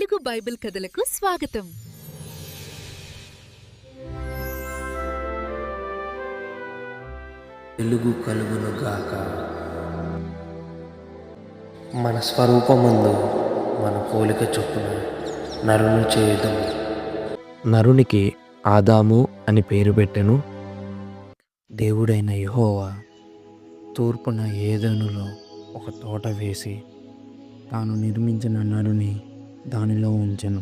Telugu Bible కథలకు స్వాగతం. వెలుగు కలుగును గాక. మన స్వరూపమందు మన పోలిక చొప్పున నరుని చేయుదుము. నరునికి ఆదాము అని పేరు పెట్టెను. దేవుడైన యెహోవా తూర్పున ఏదెనులో ఒక తోట వేసి తాను నిర్మించిన నరుని దానిలో ఉంచెను.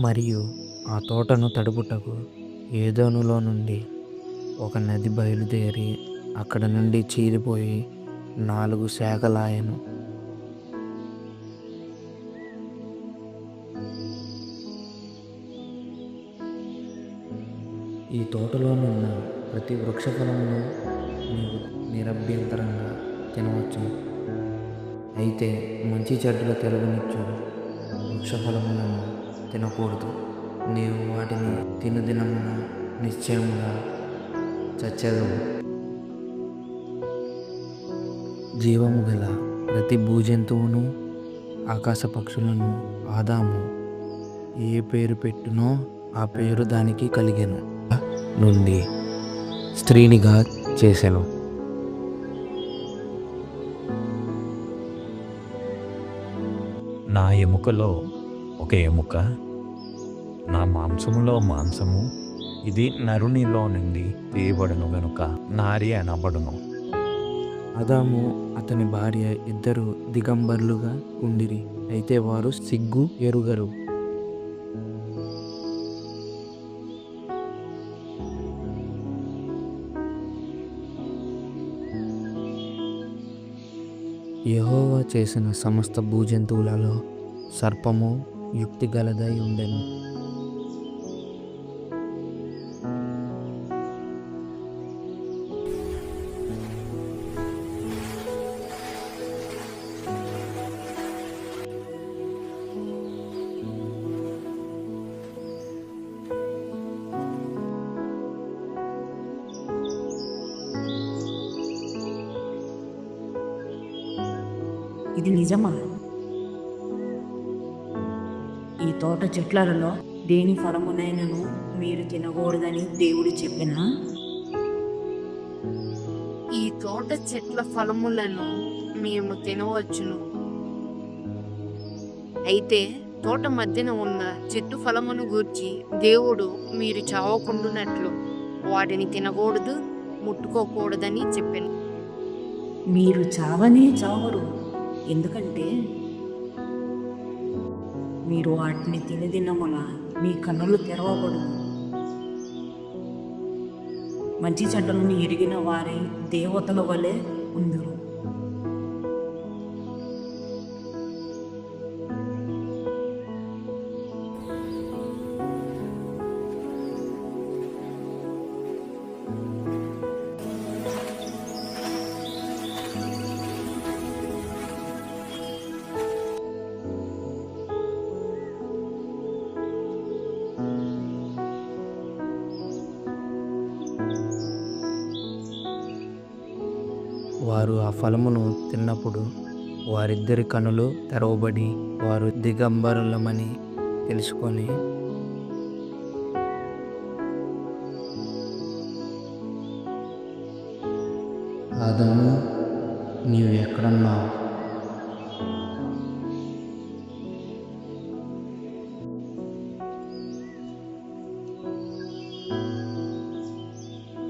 మరియు ఆ తోటను తడుపుటకు ఏదోనులో నుండి ఒక నది బయలుదేరి అక్కడ నుండి చీరిపోయి 4 శాఖలాయెను. ఈ తోటలోనున్న ప్రతి వృక్షఫలమును నీవు నిరభ్యంతరంగా తినవచ్చును. అయితే మంచి చెడ్డల తెలుగునిచ్చు వృక్షఫలములను తినకూడదు. నీవు వాటిని తినుదినమున నిశ్చయముగా చచ్చెదవు. జీవము గల ప్రతి భూజంతువును ఆకాశ పక్షులను ఆదాము ఏ పేరు పెట్టునో ఆ పేరు దానికి కలిగెను. నుండి స్త్రీనిగా చేసెను. నా ఎముకలో ఒక ఎముక, నా మాంసములో మాంసము, ఇది నరునిలో నుండి తీయబడును గనుక నారి అనబడును. ఆదాము అతని భార్య ఇద్దరు దిగంబరులుగా ఉండిరి. అయితే వారు సిగ్గు ఎరుగరు. యెహోవా చేసిన సమస్త భూజంతువులలో సర్పము యుక్తి గలదై ఉండెను. ఇది నిజమా? ఈ తోట చెట్లలో దేని ఫలమునైనను మీరు తినకూడదని దేవుడు చెప్పినా? ఈ తోట చెట్ల ఫలములను మేము తినవచ్చును. అయితే తోట మధ్యన ఉన్న చెట్టు ఫలమును గూర్చి దేవుడు మీరు చావకుండునట్లు వాటిని తినకూడదు, ముట్టుకోకూడదని చెప్పాను. మీరు చావనే చావరు. ఎందుకంటే మీరు వాటిని తినదినమున మీ కన్నులు తెరవబడు. మంచి చెడ్డలను ఎరిగిన వారి దేవతల వలె ఉందురు. వారు ఆ ఫలమును తిన్నప్పుడు వారిద్దరి కనులు తెరవబడి వారు దిగంబరులమని తెలుసుకొని, ఆదాము నీవు ఎక్కడున్నావు?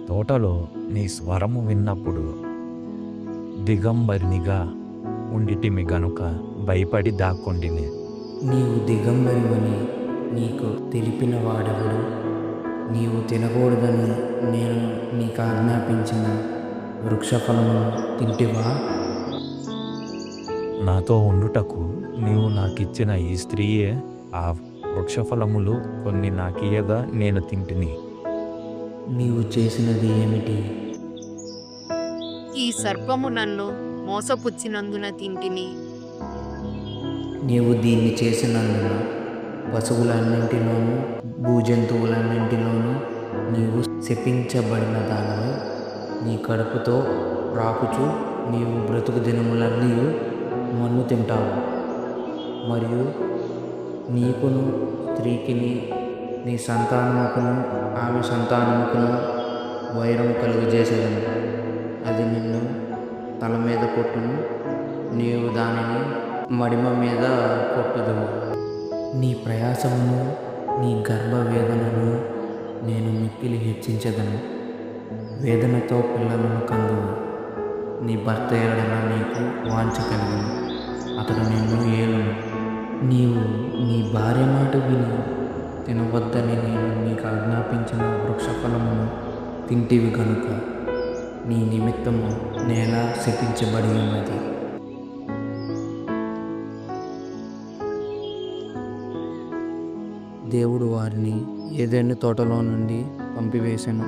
తోటలో నీ స్వరము విన్నప్పుడు దిగంబరినిగా ఉండిటిమి గనుక భయపడి దాక్కొంటిని. నీవు దిగంబరివని నీకు తెలిపిన వాడెవడు? నీవు తినకూడదని నేను నీకు ఆజ్ఞాపించిన వృక్షఫలమును తింటివా? నాతో ఉండుటకు నీవు నాకిచ్చిన ఈ స్త్రీయే ఆ వృక్షఫలములు కొన్ని నాకియగా నేను తింటిని. నీవు చేసినది ఏమిటి? ఈ సర్పము నన్ను మోసపుచ్చినందున తింటిని. నీవు దీన్ని చేసినందున పశువులన్నింటిలోనూ భూజంతువులన్నింటిలోనూ నీవు శపించబడిన దానివై నీ కడుపుతో రాకుచు నీవు బ్రతుకు దినములన్నీ మన్ను తింటావు. మరియు నీకును స్త్రీకిని నీ సంతానముకును ఆమె సంతానముకును వైరం కలుగజేసేదను. అది నిన్ను తల మీద కొట్టును, నీవు దానిని మడిమ మీద కొట్టుదువు. నీ ప్రయాసమును నీ గర్భవేదనను నేను మిక్కిలి హెచ్చించదను. వేదనతో పిల్లలను కందువు. నీ భర్త ఎడల నీకు వాంఛ కలుగును, అతడు నిన్ను ఏలును. నీవు నీ భార్య మాట విని తినవద్దని నేను నీకు ఆజ్ఞాపించిన వృక్షఫలమును తింటివి గనుక నీ నిమిత్తము నేల శపించబడి ఉన్నది. దేవుడు వారిని ఏదైనా తోటలో నుండి పంపివేశాను.